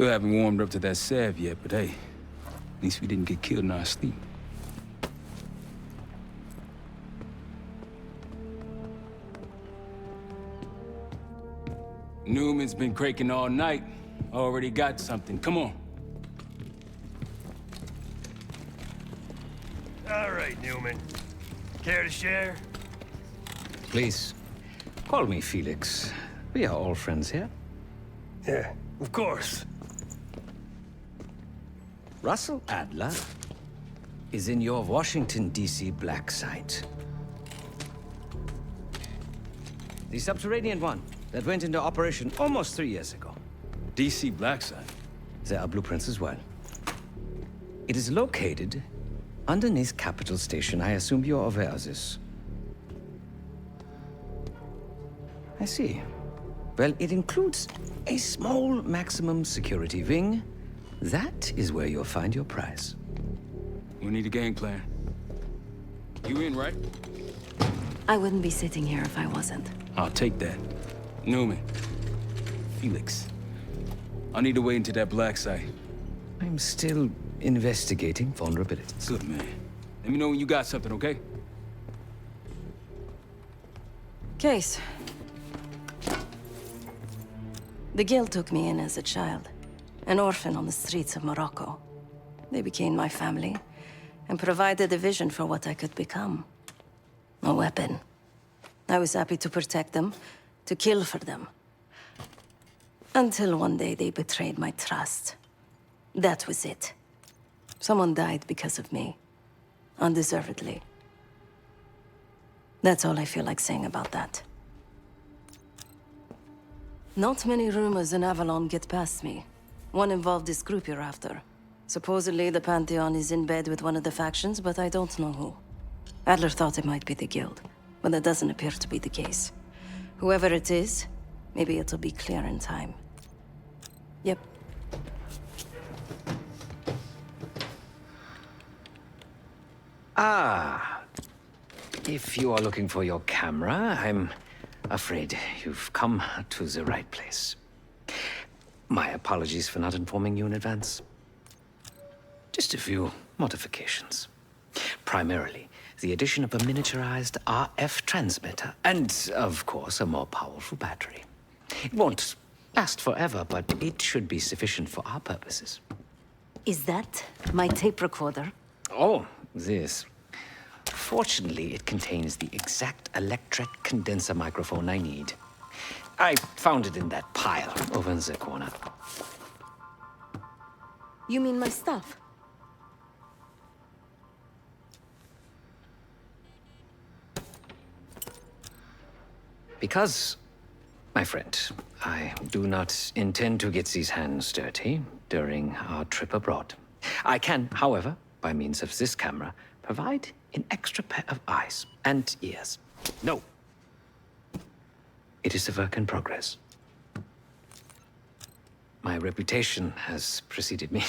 Still haven't warmed up to that salve yet, but hey, at least we didn't get killed in our sleep. Newman's been cranking all night. Already got something. Come on. All right, Newman. Care to share? Please, call me Felix. We are all friends here. Yeah, of course. Russell Adler is in your Washington, D.C. black site. The subterranean one that went into operation almost 3 years ago. DC Blackside. There are blueprints as well. It is located underneath Capitol Station. I assume you're aware of this. I see. Well, it includes a small maximum security wing. That is where you'll find your prize. We need a game plan. You in, right? I wouldn't be sitting here if I wasn't. I'll take that. Newman. Felix. I need to wait into that black site. I'm still investigating vulnerabilities. Good, man. Let me know when you got something, okay? Case. The guild took me in as a child. An orphan on the streets of Morocco. They became my family, and provided a vision for what I could become. A weapon. I was happy to protect them, to kill for them. Until one day they betrayed my trust. That was it. Someone died because of me. Undeservedly. That's all I feel like saying about that. Not many rumors in Avalon get past me. One involved this group you're after. Supposedly the Pantheon is in bed with one of the factions, but I don't know who. Adler thought it might be the Guild, but that doesn't appear to be the case. Whoever it is, maybe it'll be clear in time. Yep. Ah. If you are looking for your camera, I'm afraid you've come to the right place. My apologies for not informing you in advance. Just a few modifications. Primarily, the addition of a miniaturized RF transmitter, and, of course, a more powerful battery. It won't last forever, but it should be sufficient for our purposes. Is that my tape recorder? Oh, this. Fortunately, it contains the exact electret condenser microphone I need. I found it in that pile over in the corner. You mean my stuff? Because, my friend, I do not intend to get these hands dirty during our trip abroad. I can, however, by means of this camera, provide an extra pair of eyes and ears. No. It is a work in progress. My reputation has preceded me.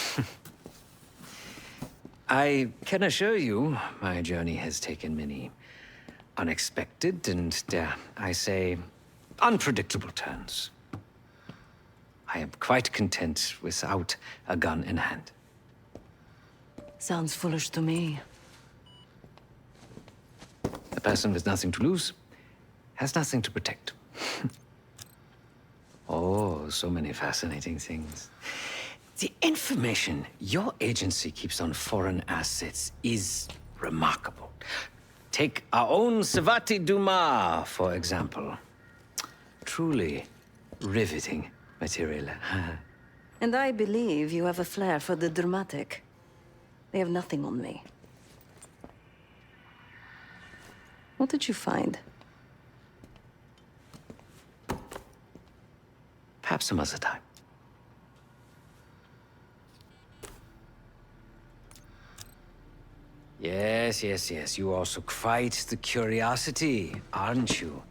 I can assure you, my journey has taken many unexpected and, dare I say, unpredictable turns. I am quite content without a gun in hand. Sounds foolish to me. A person with nothing to lose has nothing to protect. Oh, so many fascinating things. The information your agency keeps on foreign assets is remarkable. Take our own Savati Dumas, for example. Truly riveting material. And I believe you have a flair for the dramatic. They have nothing on me. What did you find? Perhaps some other time. Yes, yes, yes. You also quite the curiosity, aren't you?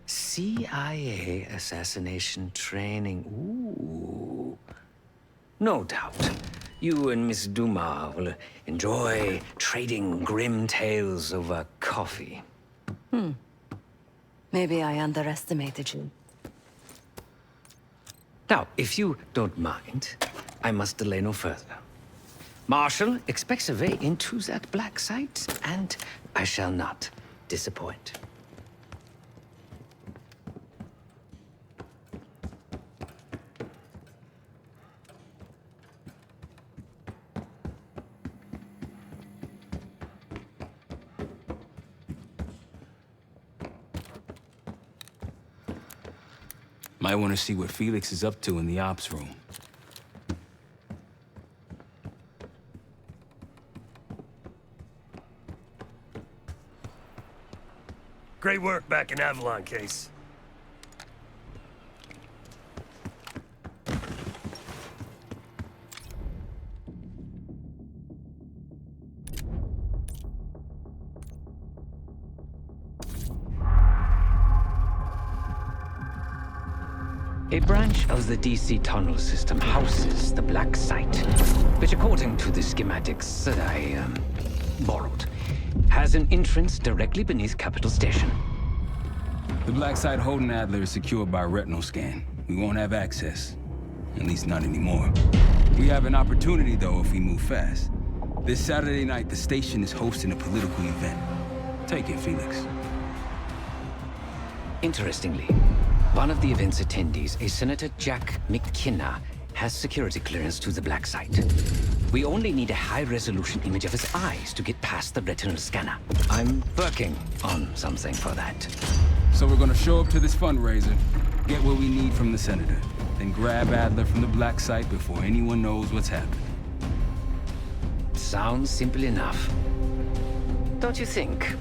CIA assassination training. Ooh. No doubt. You and Miss Dumas will enjoy trading grim tales over coffee. Maybe I underestimated you. Now, if you don't mind, I must delay no further. Marshal expects a way into that black site, and I shall not disappoint. Might want to see what Felix is up to in the ops room. Great work back in Avalon, Case. A branch of the DC tunnel system houses the black site, which according to the schematics that I, borrowed, has an entrance directly beneath Capital Station. The black site holding Adler is secured by retinal scan. We won't have access. At least not anymore. We have an opportunity, though, if we move fast. This Saturday night, the station is hosting a political event. Take it, Felix. Interestingly, one of the event's attendees, a Senator Jack McKenna, has security clearance to the black site. We only need a high-resolution image of his eyes to get past the retinal scanner. I'm working on something for that. So we're gonna show up to this fundraiser, get what we need from the senator, then grab Adler from the black site before anyone knows what's happening. Sounds simple enough. Don't you think?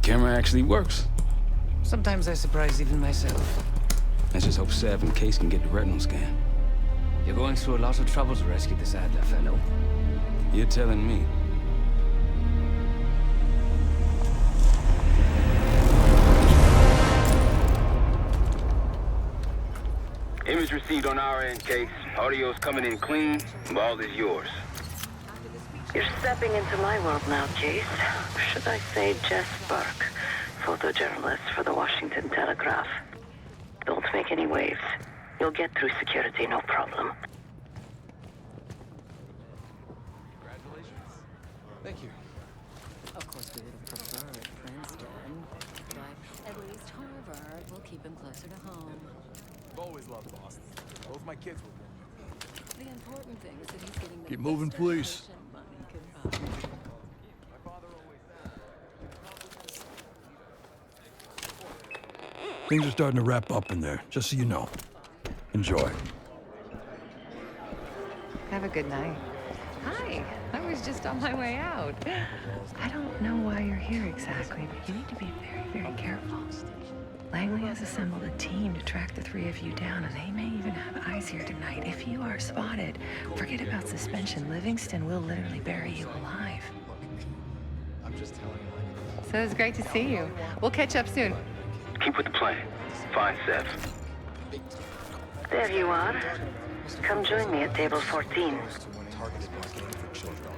Camera actually works. Sometimes I surprise even myself. Let's just hope Sev and Case can get the retinal scan. You're going through a lot of trouble to rescue this Adler fellow. You're telling me. Image received on our end, Case. Audio's coming in clean. Ball is yours. You're stepping into my world now, Case. Should I say Jess Burke, photojournalist for the Washington Telegraph. Don't make any waves. You'll get through security, no problem. Congratulations. Thank you. Of course, we would have preferred Princeton, but at least Harvard will keep him closer to home. I've always loved Boston. Both my kids were born The important thing is that he's getting the Keep moving, best please. education money can buy. there. My father always said. Things are starting to wrap up in there, just so you know. Enjoy. Have a good night. Hi, I was just on my way out. I don't know why you're here exactly, but you need to be very, very careful. Langley has assembled a team to track the three of you down, and they may even have eyes here tonight. If you are spotted, forget about suspension. Livingston will literally bury you alive. I'm just telling you. So it's great to see you. We'll catch up soon. Keep with the plan. Find Sev. There you are. Come join me at table 14. Targeted marketing for children.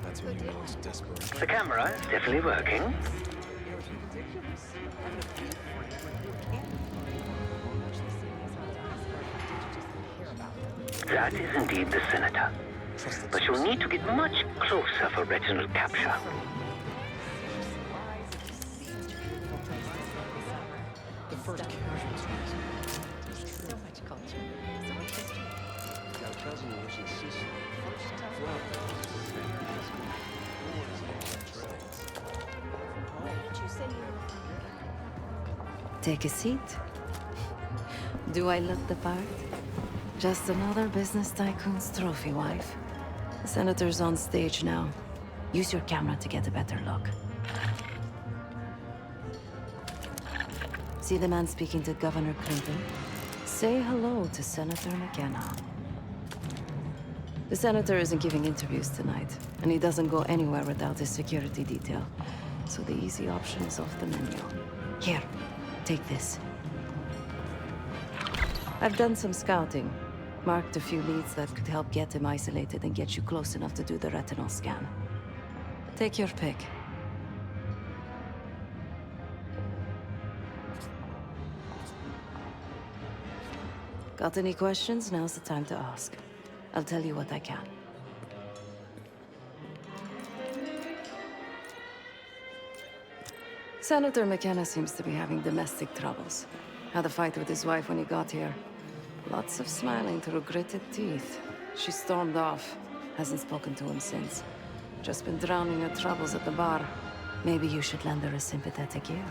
That's when you know it's desperate. The camera is definitely working. That is indeed the senator. But you'll need to get much closer for retinal capture. The first So much culture, so much history. got a cousin who lives in Sicily. Take a seat. Do I look the part? Just another business tycoon's trophy wife. The senator's on stage now. Use your camera to get a better look. See the man speaking to Governor Clinton? Say hello to Senator McKenna. The senator isn't giving interviews tonight, and he doesn't go anywhere without his security detail. So the easy option is off the menu. Here, take this. I've done some scouting. Marked a few leads that could help get him isolated and get you close enough to do the retinal scan. Take your pick. Got any questions? Now's the time to ask. I'll tell you what I can. Senator McKenna seems to be having domestic troubles. Had a fight with his wife when he got here. Lots of smiling through gritted teeth. She stormed off. Hasn't spoken to him since. Just been drowning her troubles at the bar. Maybe you should lend her a sympathetic ear.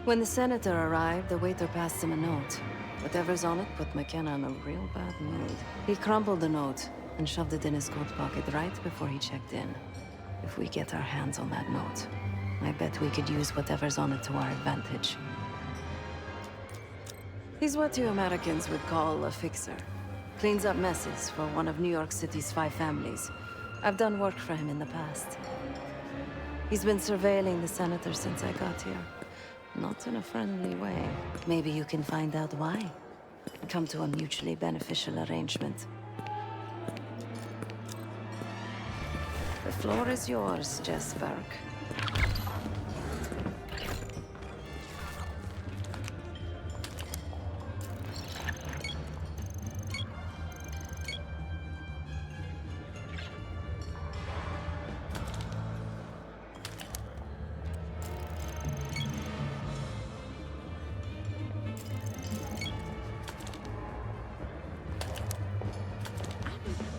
When the senator arrived, the waiter passed him a note. Whatever's on it put McKenna in a real bad mood. He crumpled the note and shoved it in his coat pocket right before he checked in. If we get our hands on that note, I bet we could use whatever's on it to our advantage. He's what you Americans would call a fixer. Cleans up messes for one of New York City's 5 families. I've done work for him in the past. He's been surveilling the senator since I got here. Not in a friendly way. Maybe you can find out why. Come to a mutually beneficial arrangement. The floor is yours, Jess Burke.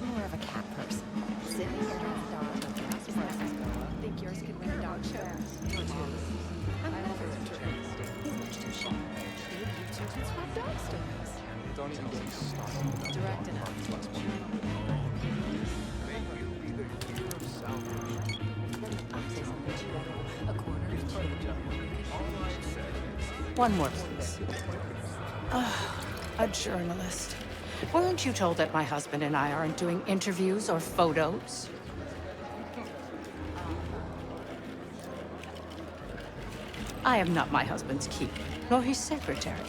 More of a cat person. Sitting here as a dog, but the think yours could win a dog show. I'm never interested. He's much too shy. Maybe you two can swap dog stories. Don't even get me started. Direct enough. A corner One more, please. A journalist. Weren't you told that my husband and I aren't doing interviews or photos? I am not my husband's keep, nor his secretary.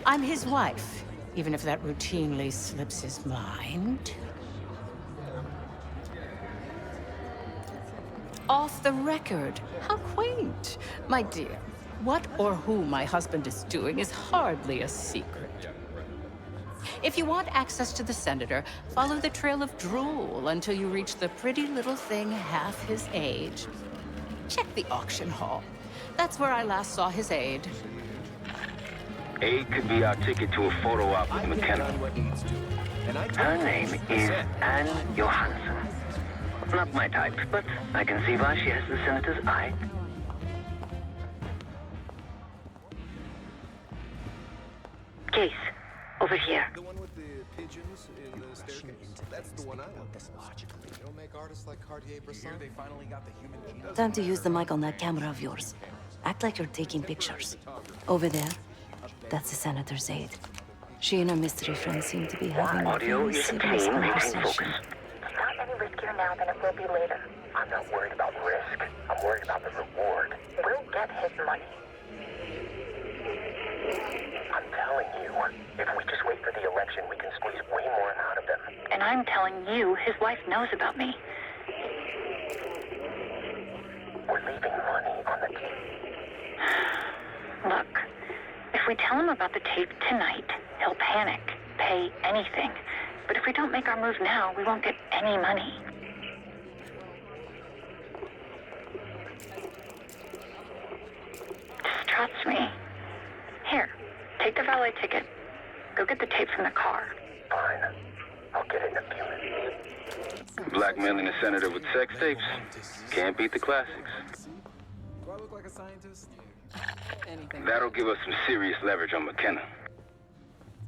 I'm his wife, even if that routinely slips his mind. Off the record. How quaint. My dear, what or who my husband is doing is hardly a secret. If you want access to the senator, follow the trail of drool until you reach the pretty little thing half his age. Check the auction hall. That's where I last saw his aide. Aide could be our ticket to a photo op with McKenna. Her name is Anne Johansson. Not my type, but I can see why she has the senator's eye. Case, over here. The one with the pigeons in the staircase. That's the one I want. This logically. They don't make artists like Cartier-Bresson. Here they finally got the human genome. Time to use the mic on that camera of yours. Act like you're taking pictures. Over there, that's the senator's aide. She and her mystery friend seem to be having a Audio very is serious clean. conversation. Focus. It's not any riskier now than it will be later. I'm not worried about risk. I'm worried about the reward. We'll get his money. I'm telling you, if we just wait for the election, we can squeeze way more out of them. And I'm telling you, his wife knows about me. We're leaving money on the table. Look, if we tell him about the tape tonight, he'll panic, pay anything. But if we don't make our move now, we won't get any money. Just trust me. Here, take the valet ticket. Go get the tape from the car. Fine. I'll get it in a few minutes. Blackmailing a senator with sex tapes? Can't beat the classics. Do I look like a scientist? anything. That'll give us some serious leverage on McKenna.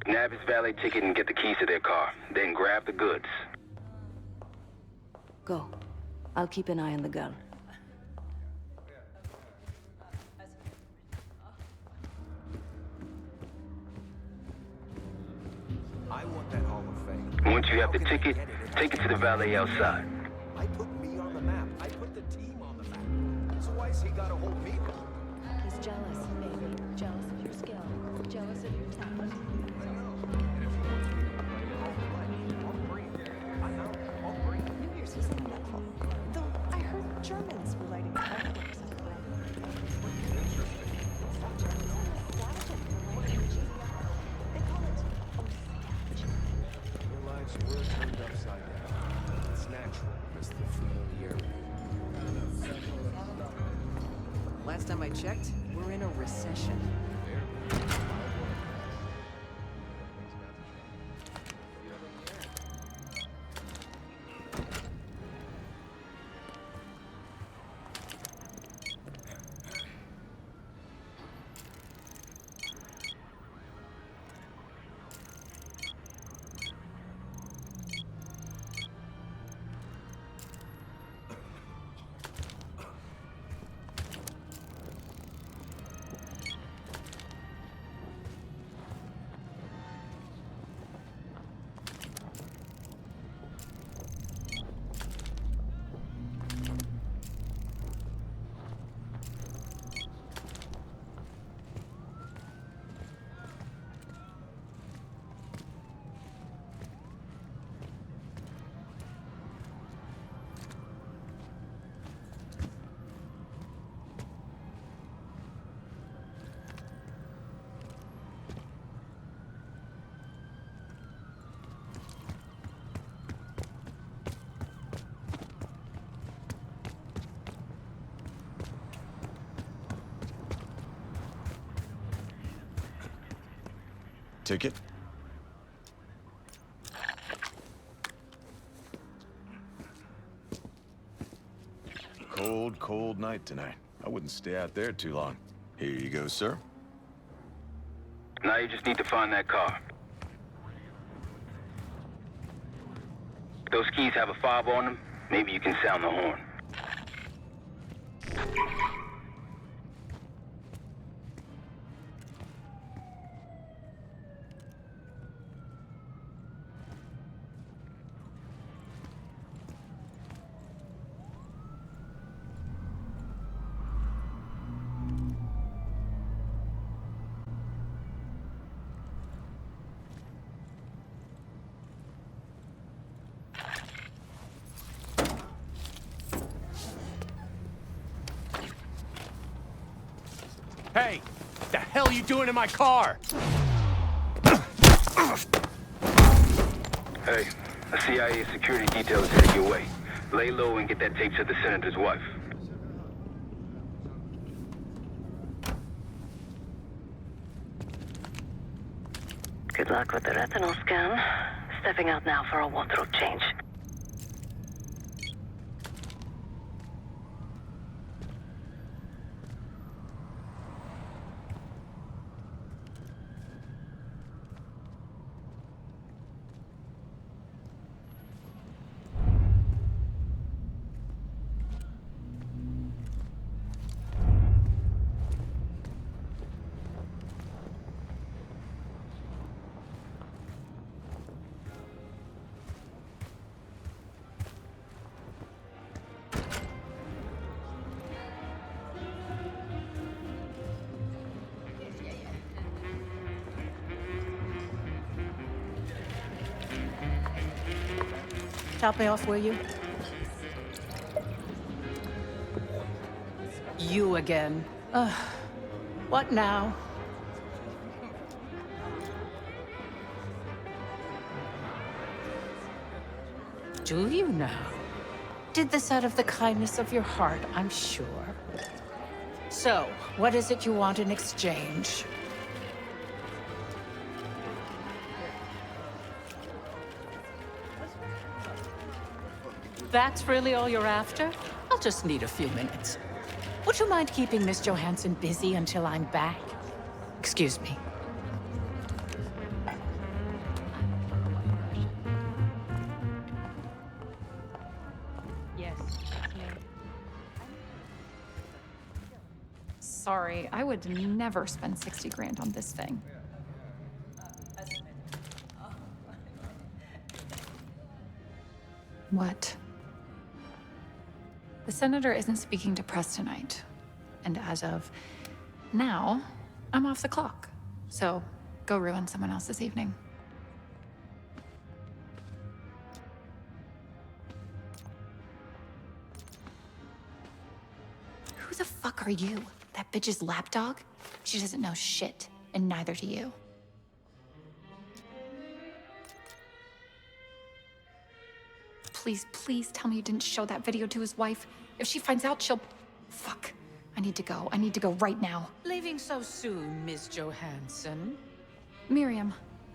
Nab his valet ticket and get the keys to their car. Then grab the goods. Go. I'll keep an eye on the girl. I want that Hall of Fame. Once you have the ticket, take it to the valet outside. I put me on the map. I put the team on the map. So why's he gotta hold me down? He's jealous, baby. Jealous of your skill. Jealous of your talent. New Year's was eventful. Though I heard Germans were lighting fireworks at the They call it nostalgia. Their lives were turned upside down. It's natural. It's the familiarity. Last time I checked, we're in a recession. Ticket? Cold, cold night tonight. I wouldn't stay out there too long. Here you go, sir. Now you just need to find that car. Those keys have a fob on them. Maybe you can sound the horn. Hey! What the hell are you doing in my car? Hey, a CIA security detail is heading your way. Lay low and get that tape to the senator's wife. Good luck with the retinal scan. Stepping out now for a wardrobe change. Top me off, will you? You again. What now? Do you now? Did this out of the kindness of your heart, I'm sure. So, what is it you want in exchange? That's really all you're after? I'll just need a few minutes. Would you mind keeping Miss Johansson busy until I'm back? Excuse me. Yes, that's me. Sorry, I would never spend 60 grand on this thing. What? The senator isn't speaking to press tonight. And as of now, I'm off the clock. So, go ruin someone else's evening. Who the fuck are you? That bitch's lapdog? She doesn't know shit, and neither do you. Please, please tell me you didn't show that video to his wife. If she finds out, she'll... Fuck. I need to go. I need to go right now. Leaving so soon, Miss Johansson? Miriam,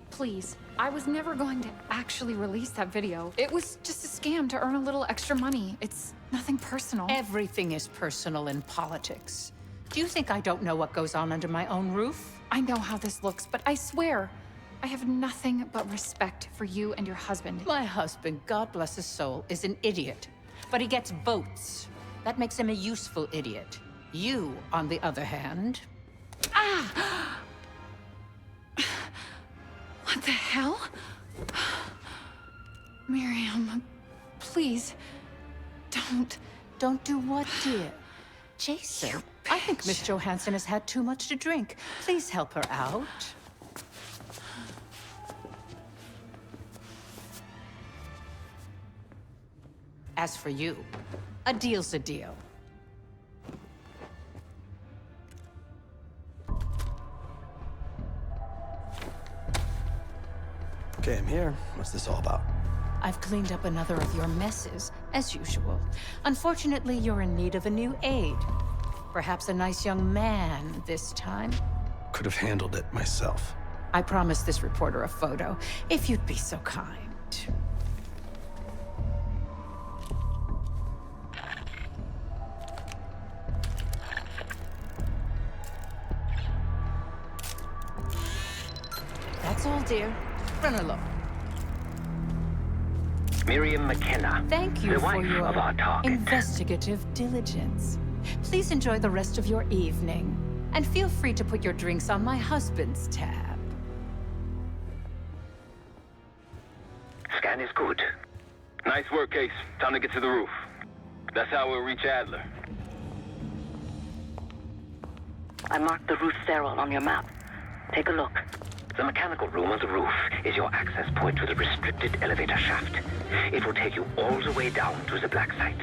please. I was never going to actually release that video. It was just a scam to earn a little extra money. It's nothing personal. Everything is personal in politics. Do you think I don't know what goes on under my own roof? I know how this looks, but I swear, I have nothing but respect for you and your husband. My husband, God bless his soul, is an idiot. But he gets votes. That makes him a useful idiot. You, on the other hand... Ah! What the hell? Miriam, please, don't. Don't do what, dear? Jason, I think Miss Johansson has had too much to drink. Please help her out. As for you, a deal's a deal. Okay, I'm here. What's this all about? I've cleaned up another of your messes, as usual. Unfortunately, you're in need of a new aide. Perhaps a nice young man this time. Could have handled it myself. I promised this reporter a photo, if you'd be so kind. That's all, dear. Run along. Miriam McKenna, Thank you the for wife your of our target. investigative diligence. Please enjoy the rest of your evening. And feel free to put your drinks on my husband's tab. Scan is good. Nice work, Case. Time to get to the roof. That's how we'll reach Adler. I marked the roof stairwell on your map. Take a look. The mechanical room on the roof is your access point to the restricted elevator shaft. It will take you all the way down to the black site.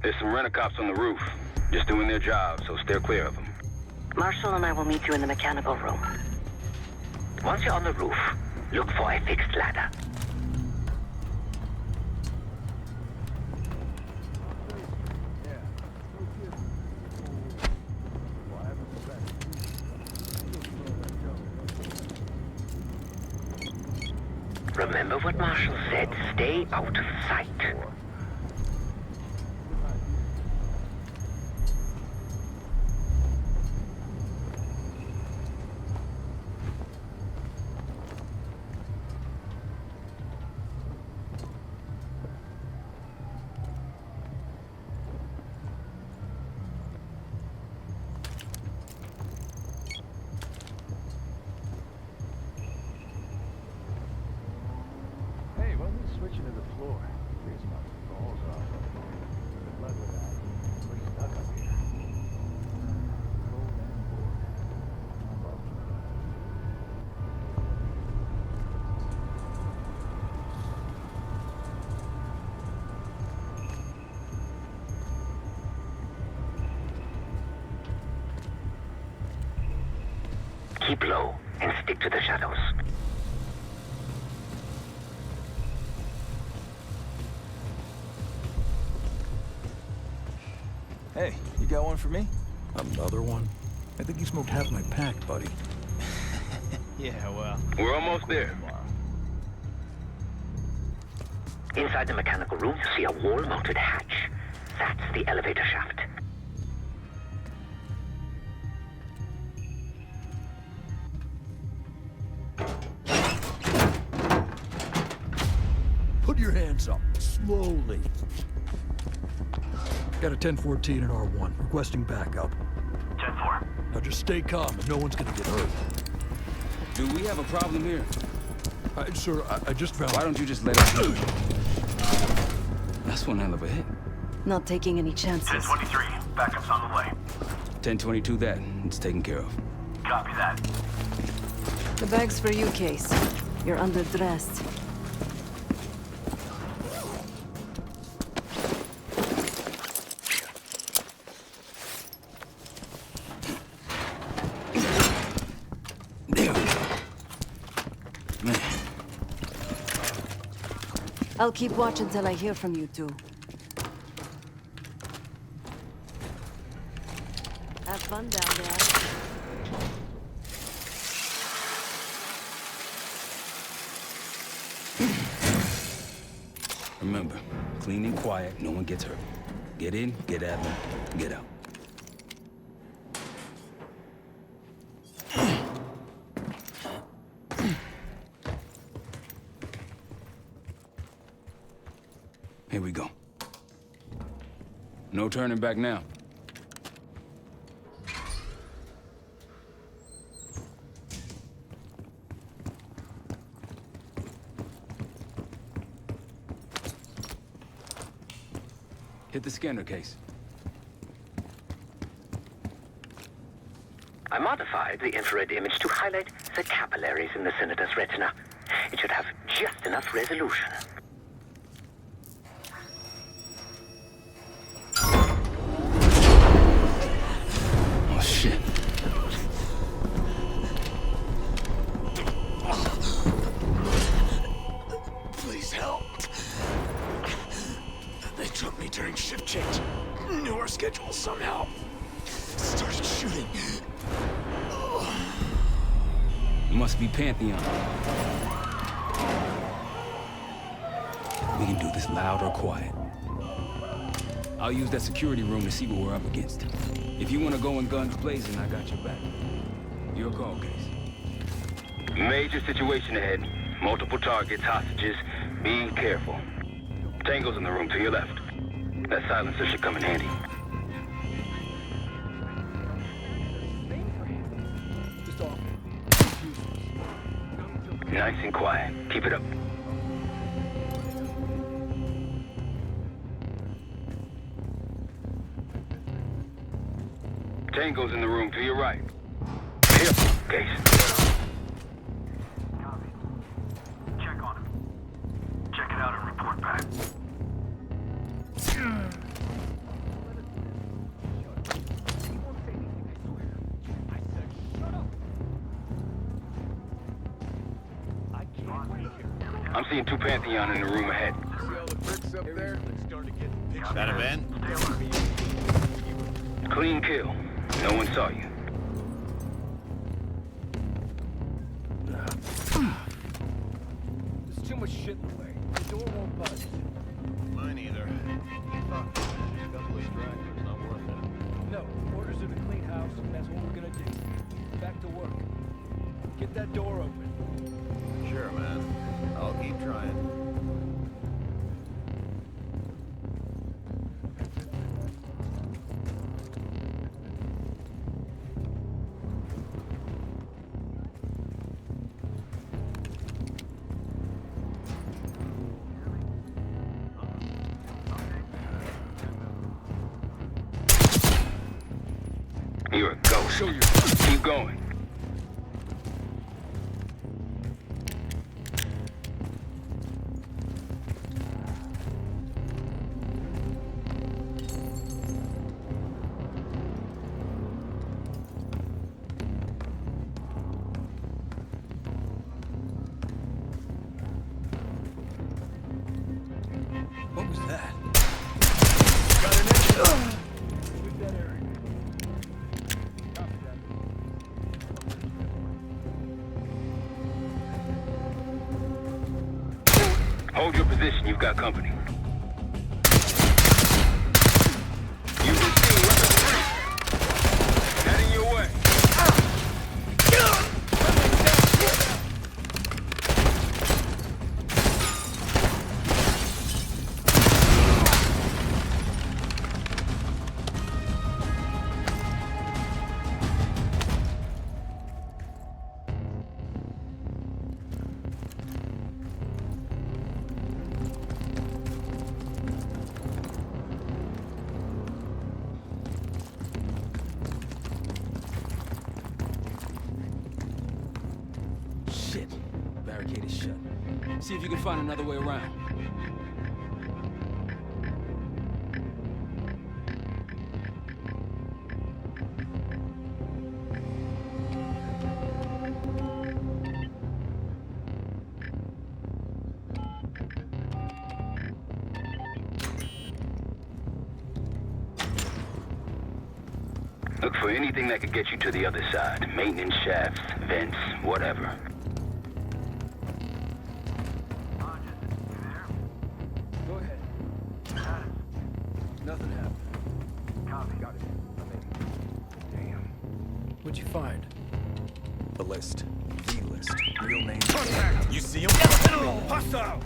There's some rent-a-cops on the roof. Just doing their job, so steer clear of them. Marshall and I will meet you in the mechanical room. Once you're on the roof, look for a fixed ladder. Remember what Marshall said, stay out of sight. keep low and stick to the shadows. Hey, you got one for me? Another one? I think you smoked half my pack, buddy. Yeah, well... We're almost there. Inside the mechanical room, you see a wall-mounted hatch. That's the elevator shaft. Put your hands up, slowly. Got a 1014 and R1, requesting backup. 10-4. Now just stay calm and no one's gonna get hurt. Do we have a problem here? Sir, I just found... Why don't you just let us know? That's one hell of a hit. Not taking any chances. 1023, backup's on the way. 1022 that. It's taken care of. Copy that. The bag's for you, Case. You're underdressed. There we go. Man. I'll keep watch until I hear from you two. Have fun down there. Remember, clean and quiet, no one gets hurt. Get in, get at them, get out. Here we go. No turning back now. Hit the scanner, Case. I modified the infrared image to highlight the capillaries in the Senator's retina. It should have just enough resolution. Oh, shit. Please help. They took me during shift change. Knew our schedule somehow. Started shooting. Must be Pantheon. We can do this loud or quiet. I'll use that security room to see what we're up against. If you want to go in guns blazing, I got your back. Your call, Case. Major situation ahead. Multiple targets, hostages. Be careful. Tango's in the room to your left. That silencer should come in handy. Nice and quiet. Keep it up. Tango's in the room to your right. Here, Case. Check on him. Check it out and report back. I'm seeing two Pantheon in the room ahead. See all the bricks up there? That a van? Clean kill. No one saw you. There's too much shit in the way. The door won't budge. Mine either. Fuck. A couple of distractions, not worth it. No, orders are to clean house, and that's what we're gonna do. Back to work. Get that door open. Sure, man. I'll keep trying. You're a ghost. Keep going. Hold your position, you've got company. You've been seeing weapon 3. Heading your way. Shit. Barricade is shut. See if you can find another way around. Look for anything that could get you to the other side. Maintenance shafts, vents, whatever. Go ahead. Nothing happened. Copy. Got it. Damn. What'd you find? The list. The list. Real name. Contact! You see him? Hostile!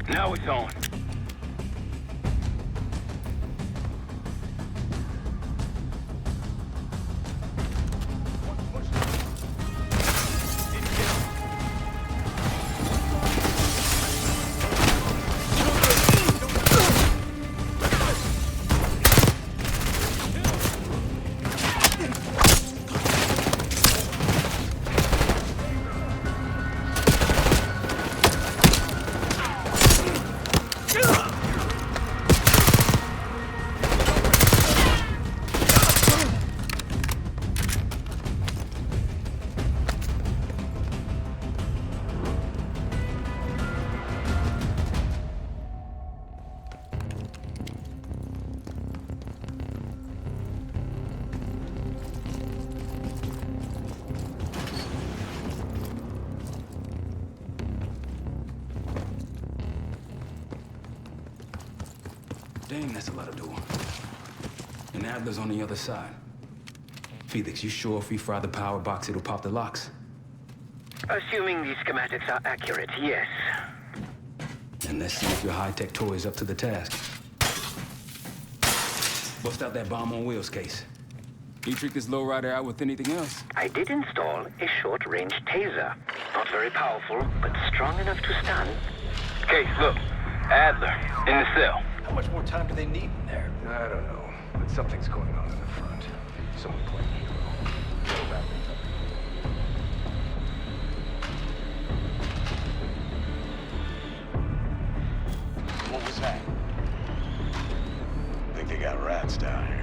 Now it's on. Dang, that's a lot of door. And Adler's on the other side. Felix, you sure if we fry the power box, it'll pop the locks? Assuming these schematics are accurate, yes. And let's see if your high-tech toy is up to the task. Bust out that bomb on wheels case. You trick this lowrider out with anything else? I did install a short-range taser. Not very powerful, but strong enough to stun. Case, look. Adler, in the cell. How much more time do they need in there? I don't know, but something's going on in the front. Someone playing hero. Go back. What was that? Think they got rats down here.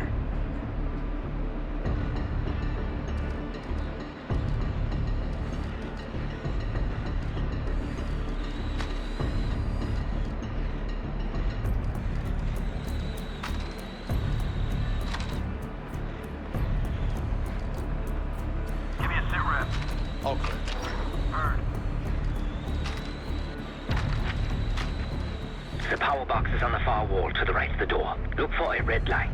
All clear. Heard. The power box is on the far wall to the right of the door. Look for a red light.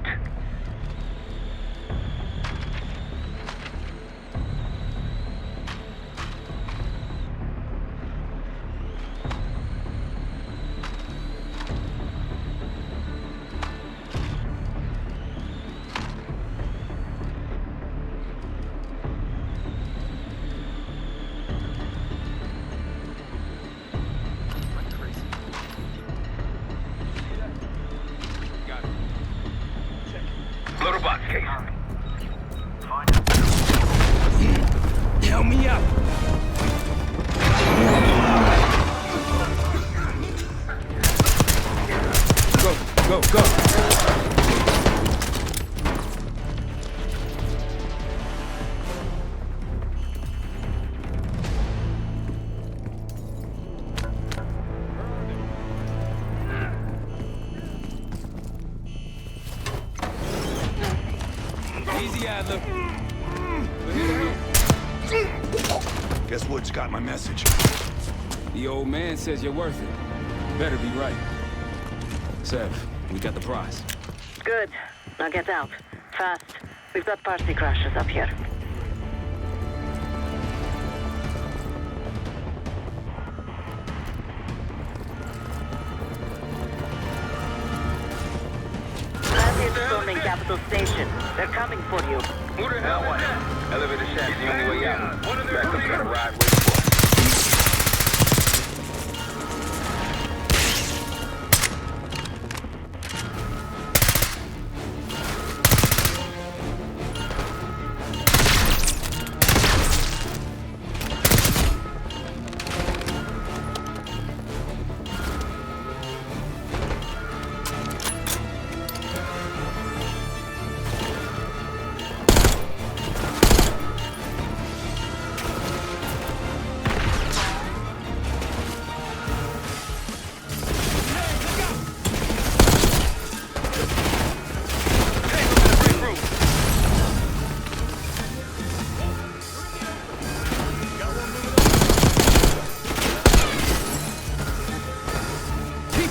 Loader box case. Help me up! Go, go, go! Easy, Adler. We're here to help. Guess Wood's got my message. The old man says you're worth it. Better be right. Sev, we got the prize. Good. Now get out. Fast. We've got party crashers up here. Storming Capital Station. They're coming for you. Who the hell was that? Elevator shaft's the only way out. Backup's got a ride waiting for us.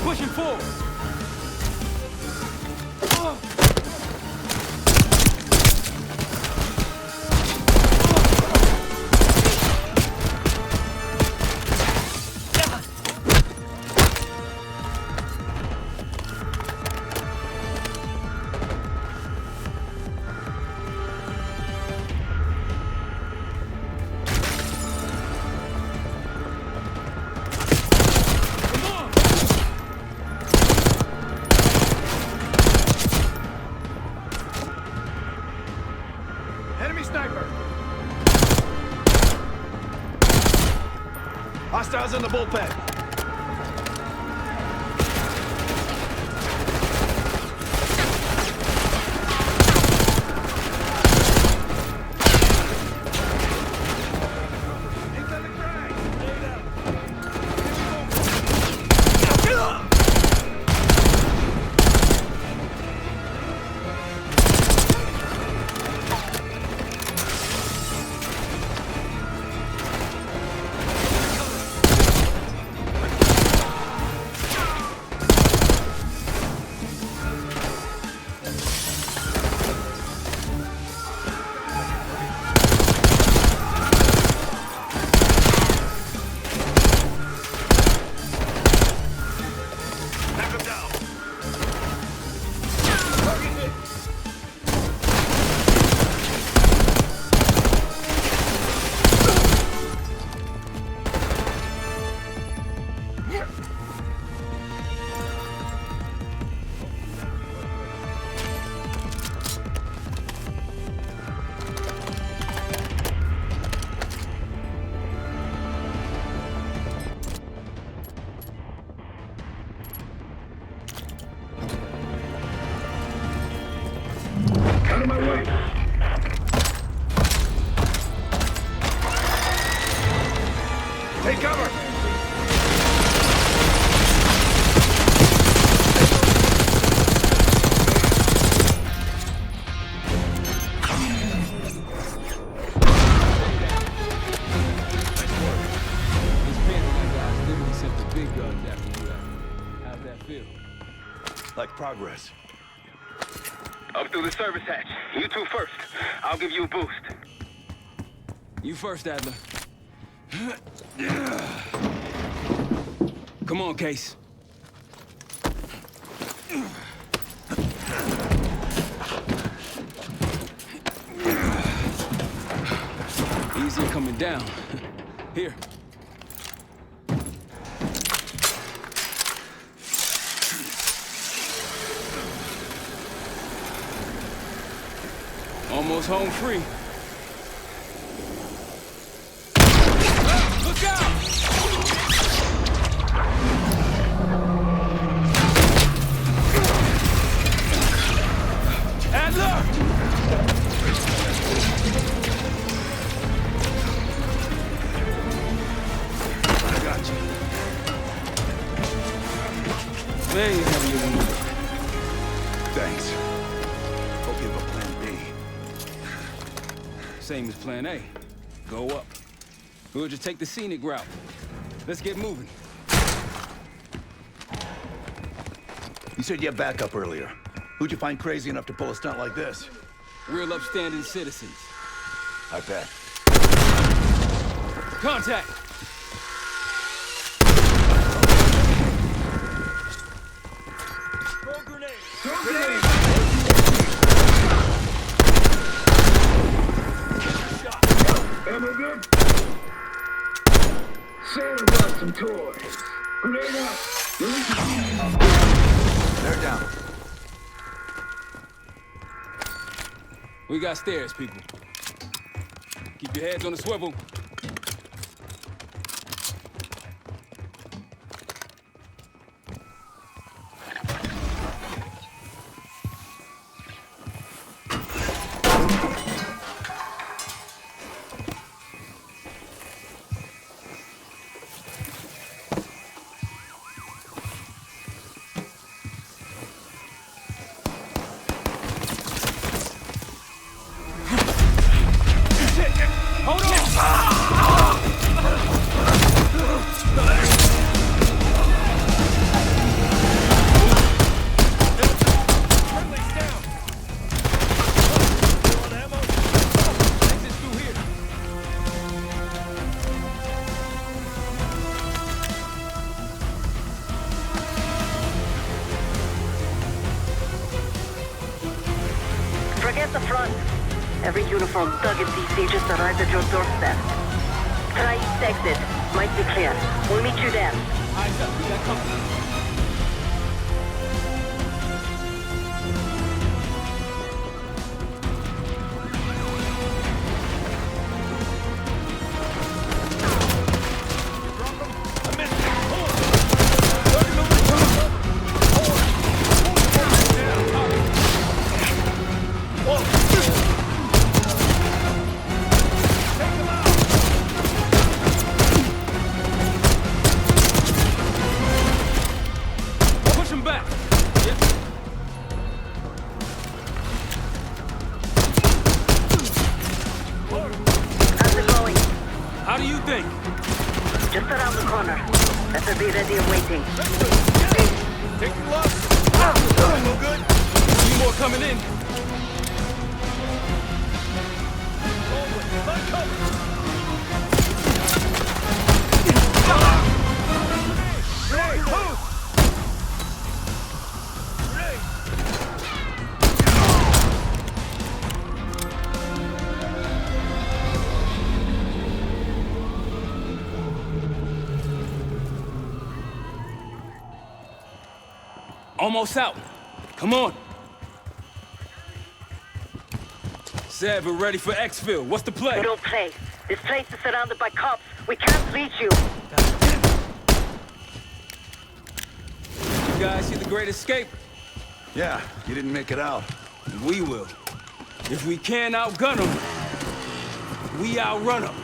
Pushing forward! Enemy sniper! Hostiles in the bullpen! Out of my way! Take cover! Like progress. Up through the service hatch. You two first. I'll give you a boost. You first, Adler. Come on, Case. Easier coming down. Here. Almost home free. Look out! Adler! I got you. Man, you have your number. Thanks. Hope you have a plan B. Same as plan A. Go up. We'll just take the scenic route. Let's get moving. You said you had backup earlier. Who'd you find crazy enough to pull a stunt like this? Real upstanding citizens. I bet. Contact! Throw grenade! Grenade! Ammo good? Santa brought some toys. Grenade out. They're down. We got stairs, people. Keep your heads on the swivel. Forget the front. Every uniform thug in DC just arrived at your doorstep. Try east exit. Might be clear. We'll meet you there. Eyes up, we got company. How do you think? Just around the corner. Better be ready and waiting. Take the gloves. No good. Few more coming in. Find cover! Grenade! Move! Almost out. Come on. Said we're ready for exfil. What's the play? We don't play. This place is surrounded by cops. We can't reach you. You guys see the Great Escape? Yeah, you didn't make it out. We will. If we can't outgun them, we outrun them.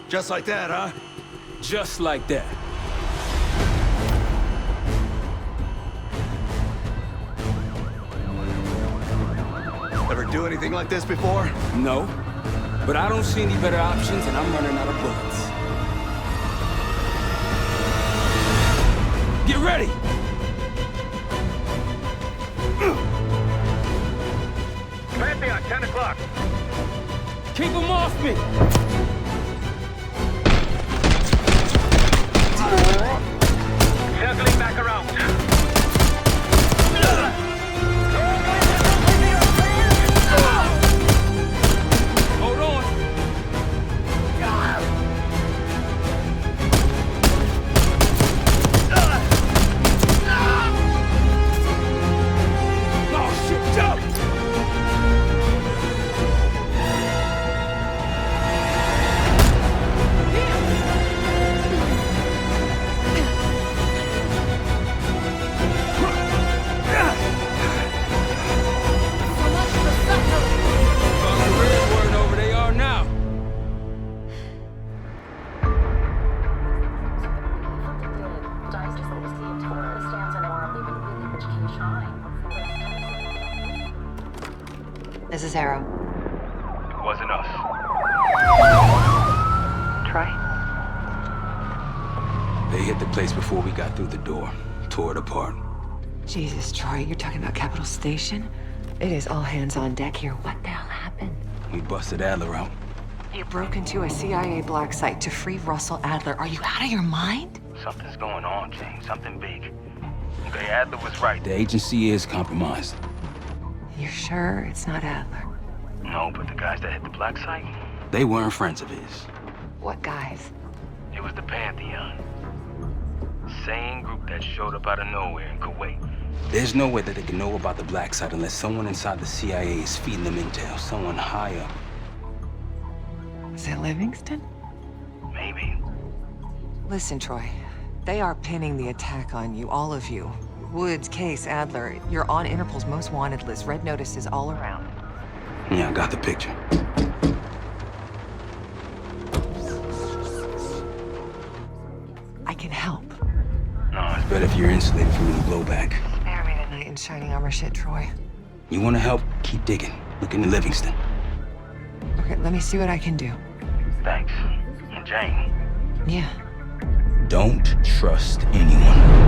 Just like that, huh? Just like that. Ever do anything like this before? No, but I don't see any better options and I'm running out of bullets. Get ready! Pantheon, 10 o'clock. Keep them off me! Circling back around. Hold on. Oh, shit, jump! This is Harrow. Wasn't us. Troy? They hit the place before we got through the door. Tore it apart. Jesus, Troy, you're talking about Capital Station? It is all hands on deck here. What the hell happened? We busted Adler out. You broke into a CIA black site to free Russell Adler. Are you out of your mind? Something's going on, James. Something big. Okay, Adler was right. The agency is compromised. You're sure it's not Adler? No, but the guys that hit the black site? They weren't friends of his. What guys? It was the Pantheon. Same group that showed up out of nowhere in Kuwait. There's no way that they can know about the black site unless someone inside the CIA is feeding them intel. Someone high up. Is it Livingston? Maybe. Listen, Troy. They are pinning the attack on you, all of you. Woods, Case, Adler. You're on Interpol's most wanted list. Red notices all around. Yeah, I got the picture. I can help. No, it's better if you're insulated from any blowback. Spare me tonight in shining armor shit, Troy. You want to help? Keep digging. Look into Livingston. Okay, let me see what I can do. Thanks. And Jane. Yeah. Don't trust anyone.